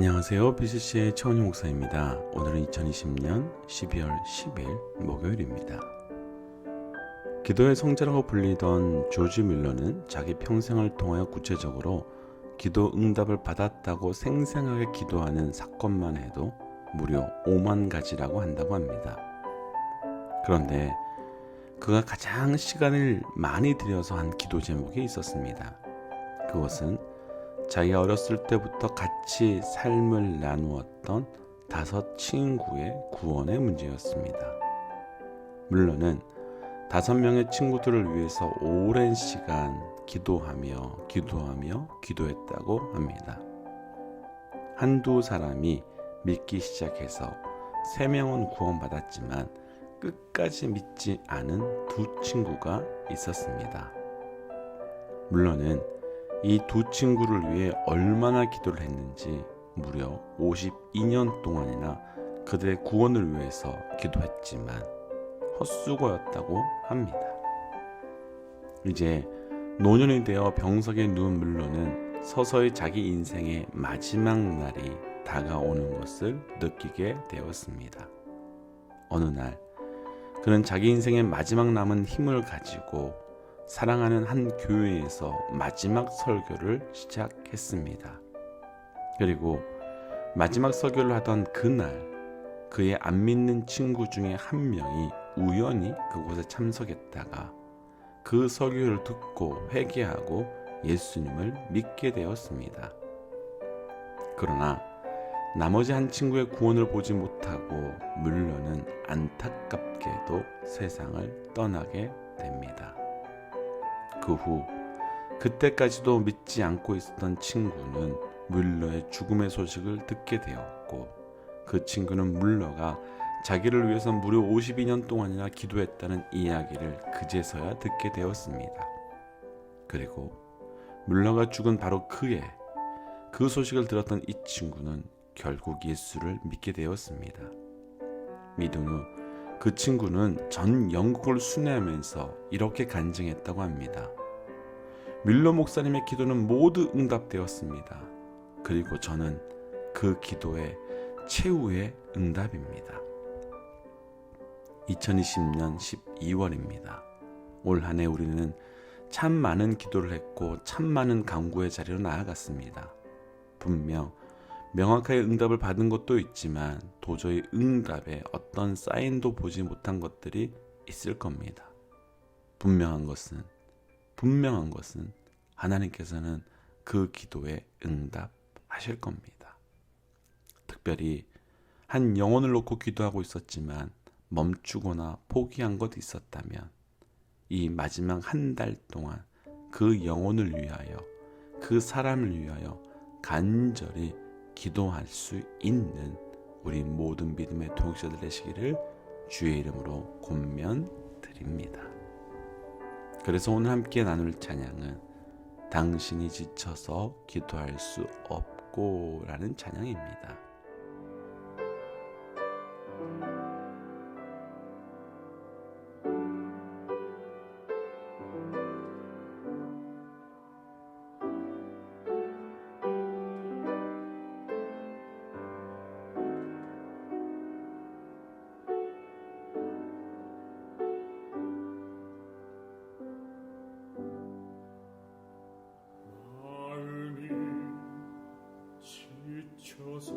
안녕하세요. BCC의 최원희 목사입니다. 오늘은 2020년 12월 10일 목요일입니다. 기도의 성자라고 불리던 조지 밀러는 자기 평생을 통하여 구체적으로 기도 응답을 받았다고 생생하게 기도하는 사건만 해도 무려 5만 가지라고 한다고 합니다. 그런데 그가 가장 시간을 많이 들여서 한 기도 제목이 있었습니다. 그것은 자기가 어렸을 때부터 같이 삶을 나누었던 5 친구의 구원의 문제였습니다. 물론은 5명의 친구들을 위해서 오랜 시간 기도하며 기도했다고 합니다. 한두 사람이 믿기 시작해서 3명은 구원받았지만 끝까지 믿지 않은 2 친구가 있었습니다. 물론은 이 2 친구를 위해 얼마나 기도를 했는지 무려 52년 동안이나 그들의 구원을 위해서 기도했지만 헛수고였다고 합니다. 이제 노년이 되어 병석에 누운 밀러는 서서히 자기 인생의 마지막 날이 다가오는 것을 느끼게 되었습니다. 어느 날 그는 자기 인생의 마지막 남은 힘을 가지고 사랑하는 한 교회에서 마지막 설교를 시작했습니다. 그리고 마지막 설교를 하던 그날 그의 안 믿는 친구 중에 한 명이 우연히 그곳에 참석했다가 그 설교를 듣고 회개하고 예수님을 믿게 되었습니다. 그러나 나머지 한 친구의 구원을 보지 못하고 밀러는 안타깝게도 세상을 떠나게 됩니다. 그 후 그때까지도 믿지 않고 있었던 친구는 밀러의 죽음의 소식을 듣게 되었고 그 친구는 밀러가 자기를 위해서 무려 52년 동안이나 기도했다는 이야기를 그제서야 듣게 되었습니다. 그리고 밀러가 죽은 바로 그 소식을 들었던 이 친구는 결국 예수를 믿게 되었습니다. 믿은 후 그 친구는 전 영국을 순회하면서 이렇게 간증했다고 합니다. 밀러 목사님의 기도는 모두 응답되었습니다. 그리고 저는 그 기도의 최후의 응답입니다. 2020년 12월입니다. 올 한 해 우리는 참 많은 기도를 했고 참 많은 간구의 자리로 나아갔습니다. 분명 명확하게 응답을 받은 것도 있지만 도저히 응답에 어떤 사인도 보지 못한 것들이 있을 겁니다. 분명한 것은 하나님께서는 그 기도에 응답하실 겁니다. 특별히 한 영혼을 놓고 기도하고 있었지만 멈추거나 포기한 것이 있었다면 이 마지막 한 달 동안 그 영혼을 위하여 그 사람을 위하여 간절히 기도할 수 있는 우리 모든 믿음의 동역자들 되시기를 주의 이름으로 권면드립니다. 그래서 오늘 함께 나눌 찬양은 당신이 지쳐서 기도할 수 없고 라는 찬양입니다. 지쳐서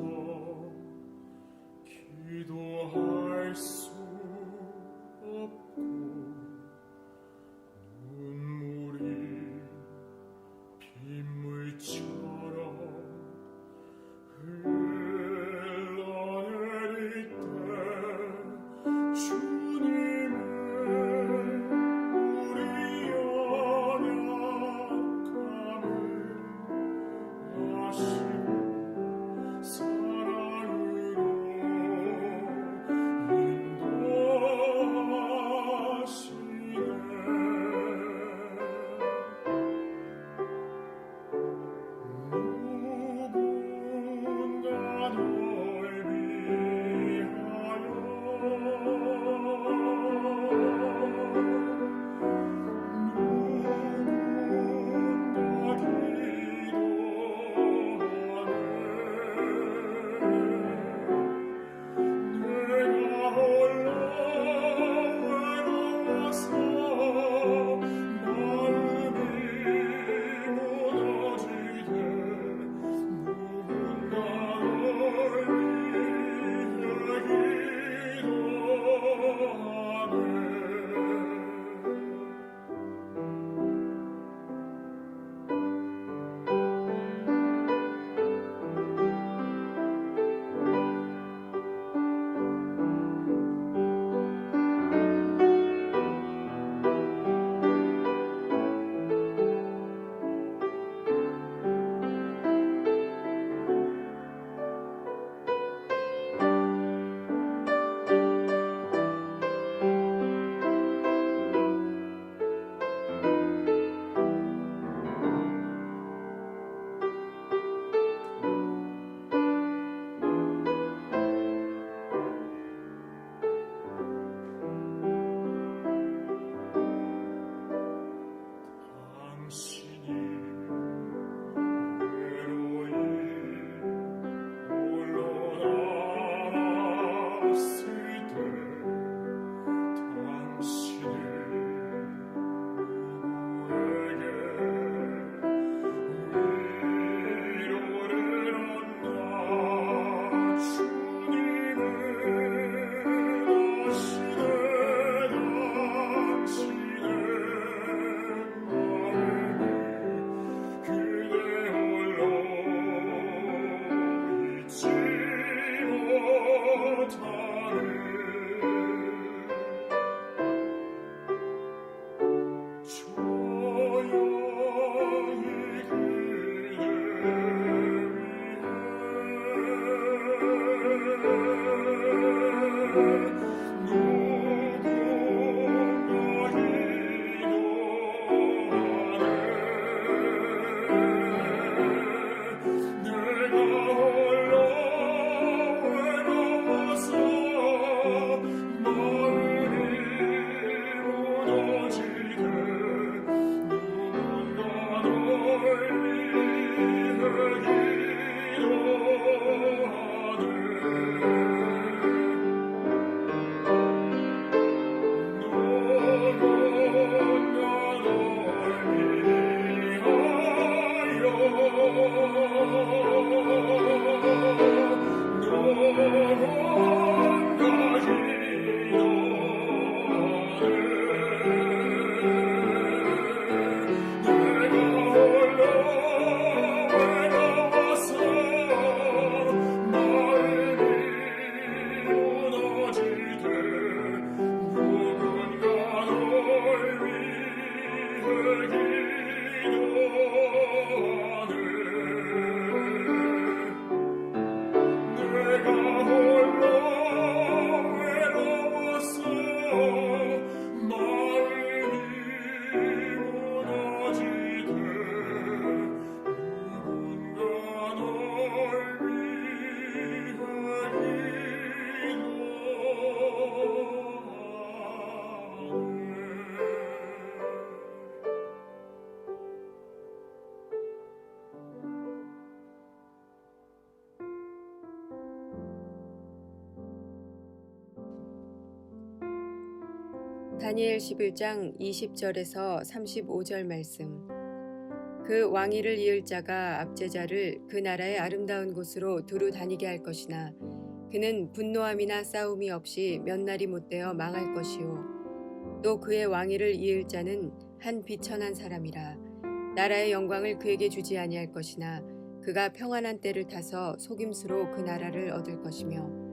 다니엘 11장 20절에서 35절 말씀. 그 왕위를 이을 자가 압제자를 그 나라의 아름다운 곳으로 두루 다니게 할 것이나 그는 분노함이나 싸움이 없이 몇 날이 못되어 망할 것이요. 또 그의 왕위를 이을 자는 한 비천한 사람이라. 나라의 영광을 그에게 주지 아니할 것이나 그가 평안한 때를 타서 속임수로 그 나라를 얻을 것이며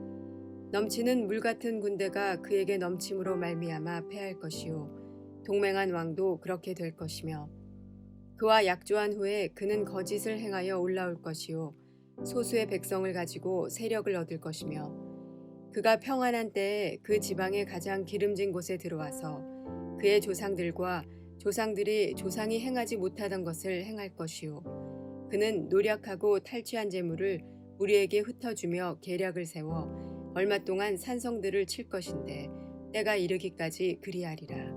넘치는 물 같은 군대가 그에게 넘침으로 말미암아 패할 것이요. 동맹한 왕도 그렇게 될 것이며 그와 약조한 후에 그는 거짓을 행하여 올라올 것이요. 소수의 백성을 가지고 세력을 얻을 것이며 그가 평안한 때에 그 지방의 가장 기름진 곳에 들어와서 그의 조상들과 조상들이 조상이 행하지 못하던 것을 행할 것이요. 그는 노력하고 탈취한 재물을 우리에게 흩어주며 계략을 세워 얼마 동안 산성들을 칠 것인데 때가 이르기까지 그리하리라.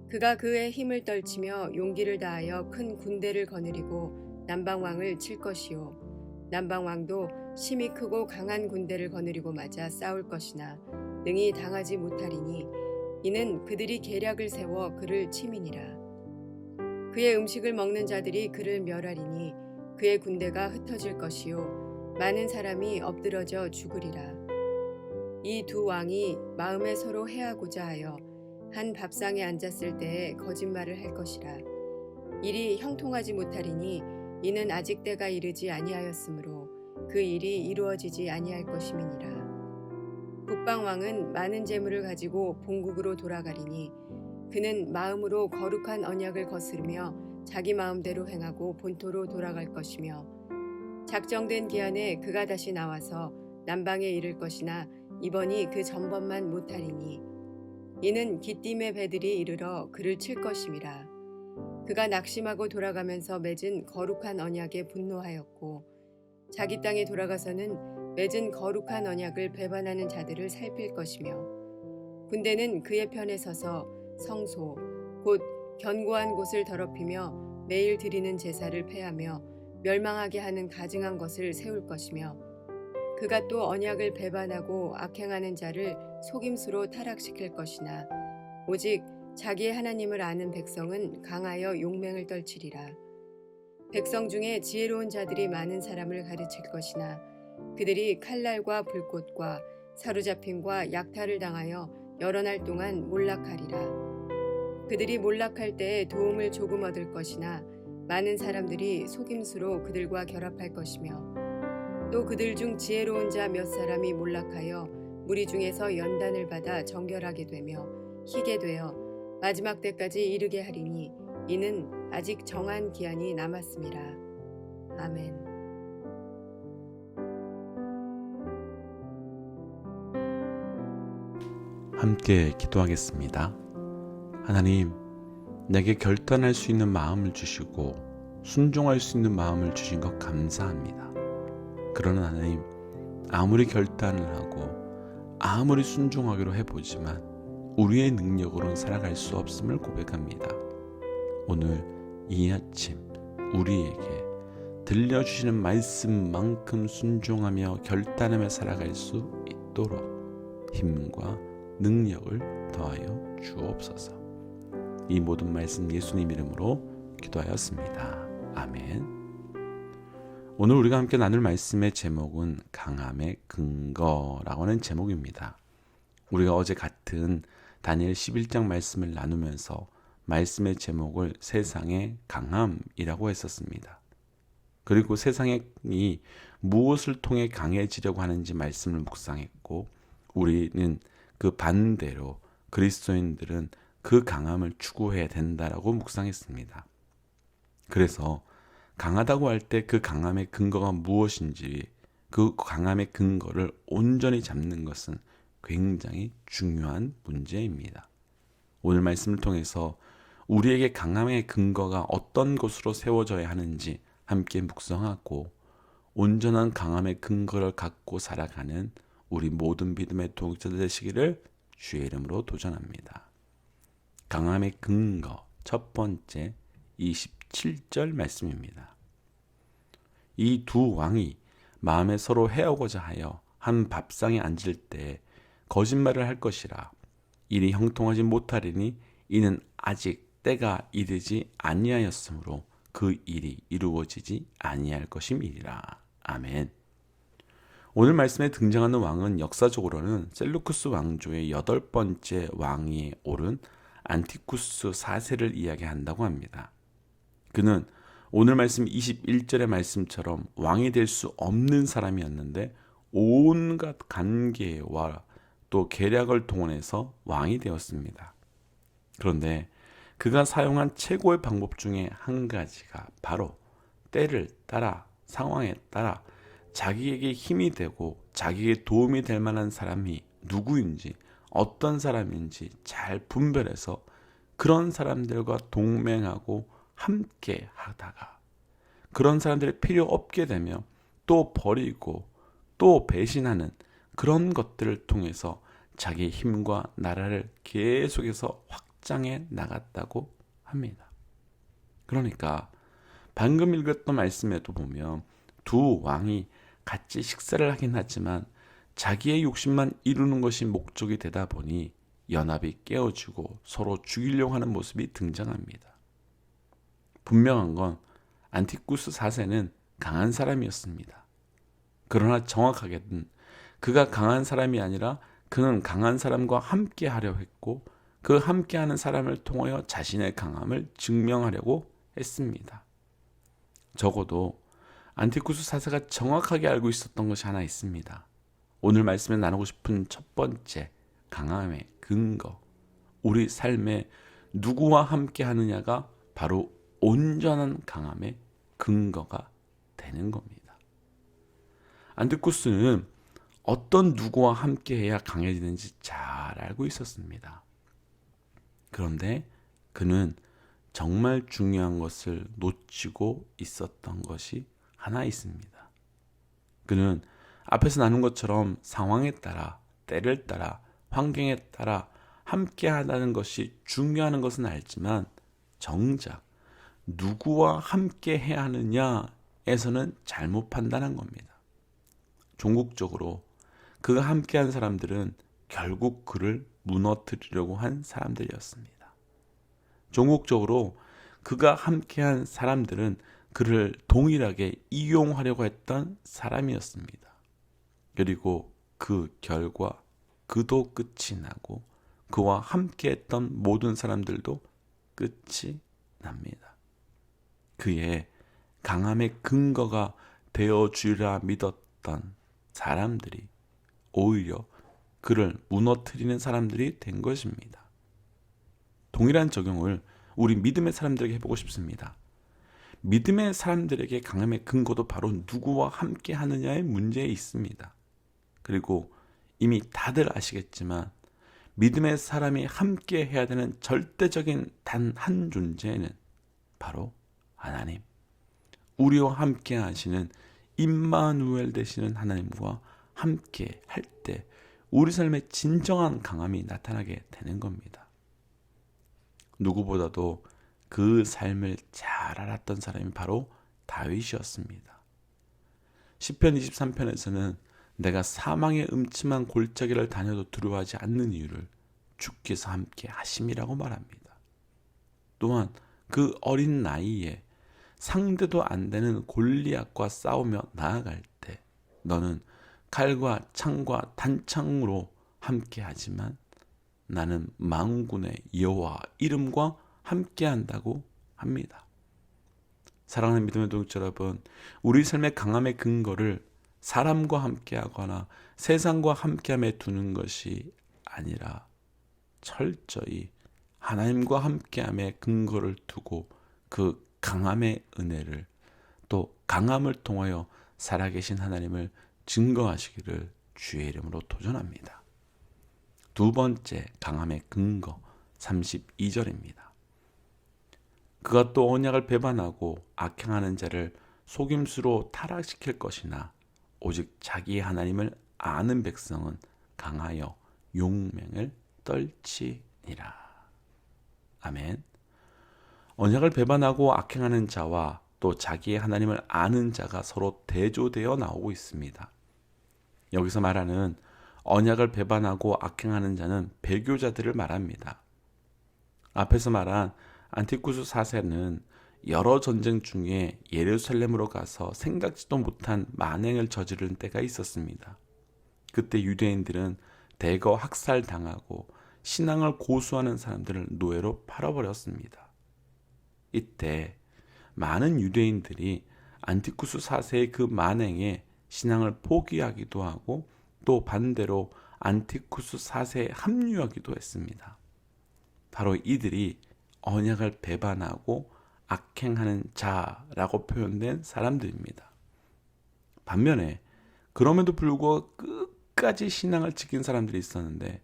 그가 그의 힘을 떨치며 용기를 다하여 큰 군대를 거느리고 남방왕을 칠 것이요. 남방왕도 심히 크고 강한 군대를 거느리고 맞아 싸울 것이나 능히 당하지 못하리니 이는 그들이 계략을 세워 그를 치민이라. 그의 음식을 먹는 자들이 그를 멸하리니 그의 군대가 흩어질 것이요. 많은 사람이 엎드러져 죽으리라. 이 두 왕이 마음에 서로 해하고자 하여 한 밥상에 앉았을 때에 거짓말을 할 것이라. 일이 형통하지 못하리니 이는 아직 때가 이르지 아니하였으므로 그 일이 이루어지지 아니할 것임이니라. 북방 왕은 많은 재물을 가지고 본국으로 돌아가리니 그는 마음으로 거룩한 언약을 거스르며 자기 마음대로 행하고 본토로 돌아갈 것이며 작정된 기한에 그가 다시 나와서 남방에 이를 것이나 이번이 그 전번만 못하리니 이는 기띔의 배들이 이르러 그를 칠 것임이라. 그가 낙심하고 돌아가면서 맺은 거룩한 언약에 분노하였고 자기 땅에 돌아가서는 맺은 거룩한 언약을 배반하는 자들을 살필 것이며 군대는 그의 편에 서서 성소 곧 견고한 곳을 더럽히며 매일 드리는 제사를 폐하며 멸망하게 하는 가증한 것을 세울 것이며 그가 또 언약을 배반하고 악행하는 자를 속임수로 타락시킬 것이나 오직 자기의 하나님을 아는 백성은 강하여 용맹을 떨치리라. 백성 중에 지혜로운 자들이 많은 사람을 가르칠 것이나 그들이 칼날과 불꽃과 사로잡힘과 약탈을 당하여 여러 날 동안 몰락하리라. 그들이 몰락할 때에 도움을 조금 얻을 것이나 많은 사람들이 속임수로 그들과 결합할 것이며 또 그들 중 지혜로운 자 몇 사람이 몰락하여 무리 중에서 연단을 받아 정결하게 되며 희게 되어 마지막 때까지 이르게 하리니 이는 아직 정한 기한이 남았음이라. 아멘. 함께 기도하겠습니다. 하나님, 내게 결단할 수 있는 마음을 주시고 순종할 수 있는 마음을 주신 것 감사합니다. 그러나 하나님, 아무리 결단을 하고 아무리 순종하기로 해보지만 우리의 능력으로는 살아갈 수 없음을 고백합니다. 오늘 이 아침 우리에게 들려주시는 말씀만큼 순종하며 결단하며 살아갈 수 있도록 힘과 능력을 더하여 주옵소서. 이 모든 말씀 예수님 이름으로 기도하였습니다. 아멘. 오늘 우리가 함께 나눌 말씀의 제목은 강함의 근거라고 하는 제목입니다. 우리가 어제 같은 다니엘 11장 말씀을 나누면서 말씀의 제목을 세상의 강함이라고 했었습니다. 그리고 세상이 무엇을 통해 강해지려고 하는지 말씀을 묵상했고 우리는 그 반대로 그리스도인들은 그 강함을 추구해야 된다라고 묵상했습니다. 그래서 강하다고 할 때 그 강함의 근거가 무엇인지 그 강함의 근거를 온전히 잡는 것은 굉장히 중요한 문제입니다. 오늘 말씀을 통해서 우리에게 강함의 근거가 어떤 것으로 세워져야 하는지 함께 묵상하고 온전한 강함의 근거를 갖고 살아가는 우리 모든 믿음의 동역자들 되시기를 주의 이름으로 도전합니다. 강함의 근거 첫 번째 27절 말씀입니다. 이 두 왕이 마음에 서로 해하고자 하여 한 밥상에 앉을 때 거짓말을 할 것이라. 일이 형통하지 못하리니 이는 아직 때가 이르지 아니하였으므로 그 일이 이루어지지 아니할 것임이니라. 아멘. 오늘 말씀에 등장하는 왕은 역사적으로는 셀루쿠스 왕조의 8번째 왕위에 오른 안티쿠스 4세를 이야기한다고 합니다. 그는 오늘 말씀 21절의 말씀처럼 왕이 될 수 없는 사람이었는데 온갖 관계와 또 계략을 동원해서 왕이 되었습니다. 그런데 그가 사용한 최고의 방법 중에 한 가지가 바로 때를 따라 상황에 따라 자기에게 힘이 되고 자기에게 도움이 될 만한 사람이 누구인지 어떤 사람인지 잘 분별해서 그런 사람들과 동맹하고 함께 하다가 그런 사람들이 필요 없게 되면 또 버리고 또 배신하는 그런 것들을 통해서 자기 힘과 나라를 계속해서 확장해 나갔다고 합니다. 그러니까 방금 읽었던 말씀에도 보면 두 왕이 같이 식사를 하긴 하지만 자기의 욕심만 이루는 것이 목적이 되다 보니 연합이 깨어지고 서로 죽이려고 하는 모습이 등장합니다. 분명한 건 안티쿠스 4세는 강한 사람이었습니다. 그러나 정확하게는 그가 강한 사람이 아니라 그는 강한 사람과 함께 하려 했고 그 함께하는 사람을 통하여 자신의 강함을 증명하려고 했습니다. 적어도 안티쿠스 4세가 정확하게 알고 있었던 것이 하나 있습니다. 오늘 말씀에 나누고 싶은 첫 번째 강함의 근거, 우리 삶에 누구와 함께 하느냐가 바로 온전한 강함의 근거가 되는 겁니다. 안티쿠스는 어떤 누구와 함께 해야 강해지는지 잘 알고 있었습니다. 그런데 그는 정말 중요한 것을 놓치고 있었던 것이 하나 있습니다. 그는 앞에서 나눈 것처럼 상황에 따라, 때를 따라, 환경에 따라 함께 하다는 것이 중요한 것은 알지만 정작 누구와 함께 해야 하느냐에서는 잘못 판단한 겁니다. 종국적으로 그가 함께한 사람들은 결국 그를 무너뜨리려고 한 사람들이었습니다. 종국적으로 그가 함께한 사람들은 그를 동일하게 이용하려고 했던 사람이었습니다. 그리고 그 결과 그도 끝이 나고 그와 함께했던 모든 사람들도 끝이 납니다. 그의 강함의 근거가 되어주리라 믿었던 사람들이 오히려 그를 무너뜨리는 사람들이 된 것입니다. 동일한 적용을 우리 믿음의 사람들에게 해보고 싶습니다. 믿음의 사람들에게 강함의 근거도 바로 누구와 함께 하느냐의 문제에 있습니다. 그리고 이미 다들 아시겠지만 믿음의 사람이 함께 해야 되는 절대적인 단 한 존재는 바로 하나님, 우리와 함께 하시는 임마누엘 되시는 하나님과 함께 할 때 우리 삶에 진정한 강함이 나타나게 되는 겁니다. 누구보다도 그 삶을 잘 알았던 사람이 바로 다윗이었습니다. 시편 23편에서는 내가 사망의 음침한 골짜기를 다녀도 두려워하지 않는 이유를 주께서 함께 하심이라고 말합니다. 또한 그 어린 나이에 상대도 안 되는 골리앗과 싸우며 나아갈 때 너는 칼과 창과 단창으로 함께하지만 나는 만군의 여호와 이름과 함께한다고 합니다. 사랑하는 믿음의 동역자 여러분, 우리 삶의 강함의 근거를 사람과 함께하거나 세상과 함께함에 두는 것이 아니라 철저히 하나님과 함께함에 근거를 두고 그 강함의 은혜를 또 강함을 통하여 살아계신 하나님을 증거하시기를 주의 이름으로 도전합니다. 두 번째 강함의 근거 32절입니다. 그가 또 언약을 배반하고 악행하는 자를 속임수로 타락시킬 것이나 오직 자기의 하나님을 아는 백성은 강하여 용맹을 떨치니라. 아멘. 언약을 배반하고 악행하는 자와 또 자기의 하나님을 아는 자가 서로 대조되어 나오고 있습니다. 여기서 말하는 언약을 배반하고 악행하는 자는 배교자들을 말합니다. 앞에서 말한 안티쿠스 4세는 여러 전쟁 중에 예루살렘으로 가서 생각지도 못한 만행을 저지른 때가 있었습니다. 그때 유대인들은 대거 학살당하고 신앙을 고수하는 사람들을 노예로 팔아버렸습니다. 이때 많은 유대인들이 안티쿠스 4세의 그 만행에 신앙을 포기하기도 하고 또 반대로 안티쿠스 4세에 합류하기도 했습니다. 바로 이들이 언약을 배반하고 악행하는 자라고 표현된 사람들입니다. 반면에 그럼에도 불구하고 끝까지 신앙을 지킨 사람들이 있었는데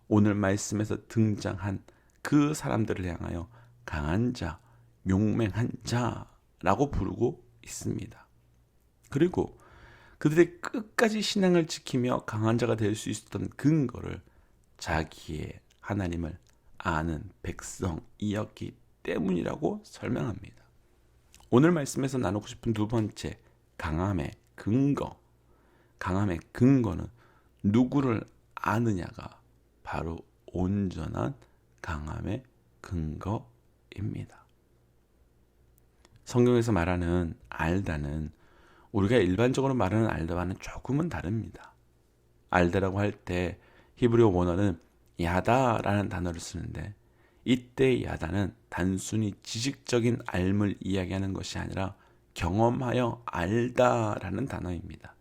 오늘 말씀에서 등장한 그 사람들을 향하여 강한 자, 용맹한 자라고 부르고 있습니다. 그리고 그들이 끝까지 신앙을 지키며 강한 자가 될 수 있었던 근거를 자기의 하나님을 아는 백성이었기 때문이라고 설명합니다. 오늘 말씀에서 나누고 싶은 두 번째 강함의 근거. 강함의 근거는 누구를 아느냐가 바로 온전한 강함의 근거입니다. 성경에서 말하는 알다는 우리가 일반적으로 말하는 알다와는 조금은 다릅니다. 알다라고 할 때 히브리어 원어는 야다라는 단어를 쓰는데 이때 야다는 단순히 지식적인 알을 이야기하는 것이 아니라 경험하여 알다라는 단어입니다.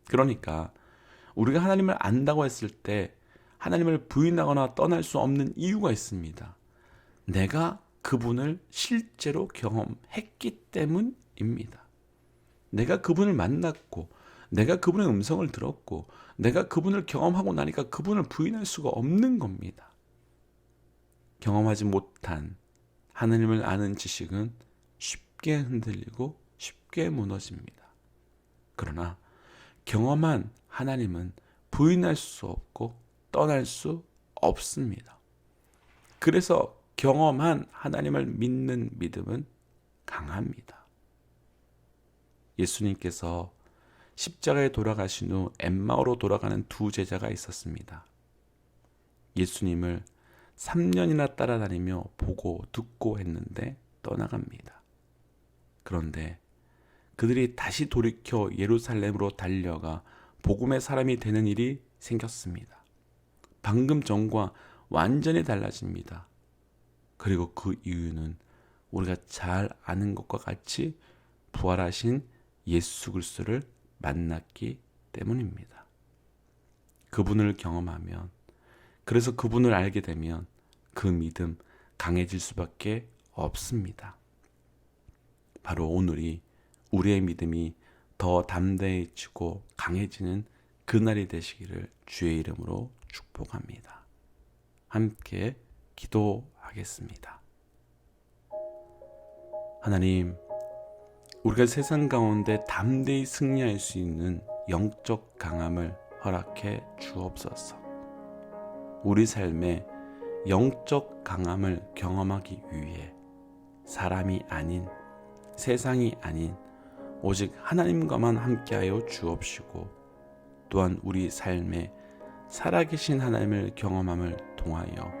그러니까 우리가 하나님을 안다고 했을 때 하나님을 부인하거나 떠날 수 없는 이유가 있습니다. 내가 그분을 실제로 경험했기 때문입니다. 내가 그분을 만났고 내가 그분의 음성을 들었고 내가 그분을 경험하고 나니까 그분을 부인할 수가 없는 겁니다. 경험하지 못한 하나님을 아는 지식은 쉽게 흔들리고 쉽게 무너집니다. 그러나 경험한 하나님은 부인할 수 없고 떠날 수 없습니다. 그래서 경험한 하나님을 믿는 믿음은 강합니다. 예수님께서 십자가에 돌아가신 후 엠마오로 돌아가는 두 제자가 있었습니다. 예수님을 3년이나 따라다니며 보고 듣고 했는데 떠나갑니다. 그런데 그들이 다시 돌이켜 예루살렘으로 달려가 복음의 사람이 되는 일이 생겼습니다. 방금 전과 완전히 달라집니다. 그리고 그 이유는 우리가 잘 아는 것과 같이 부활하신 예수 그리스도를 만났기 때문입니다. 그분을 경험하면, 그래서 그분을 알게 되면 그 믿음 강해질 수밖에 없습니다. 바로 오늘이 우리의 믿음이 더 담대해지고 강해지는 그날이 되시기를 주의 이름으로 축복합니다. 함께 기도하겠습니다. 하나님, 우리가 세상 가운데 담대히 승리할 수 있는 영적 강함을 허락해 주옵소서. 우리 삶에 영적 강함을 경험하기 위해 사람이 아닌, 세상이 아닌 오직 하나님과만 함께하여 주옵시고, 또한 우리 삶에 살아계신 하나님을 경험함을 통하여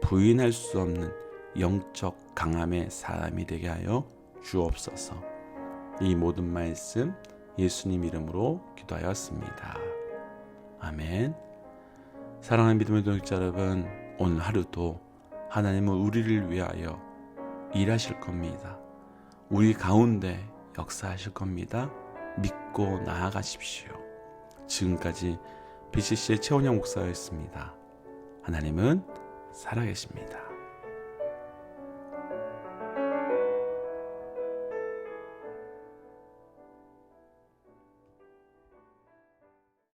부인할 수 없는 영적 강함의 사람이 되게 하여 주옵소서. 이 모든 말씀 예수님 이름으로 기도하였습니다. 아멘. 사랑하는 믿음의 동역자 여러분, 오늘 하루도 하나님은 우리를 위하여 일하실 겁니다. 우리 가운데 역사하실 겁니다. 믿고 나아가십시오. 지금까지 BCC의 최원영 목사였습니다. 하나님은 살아계십니다.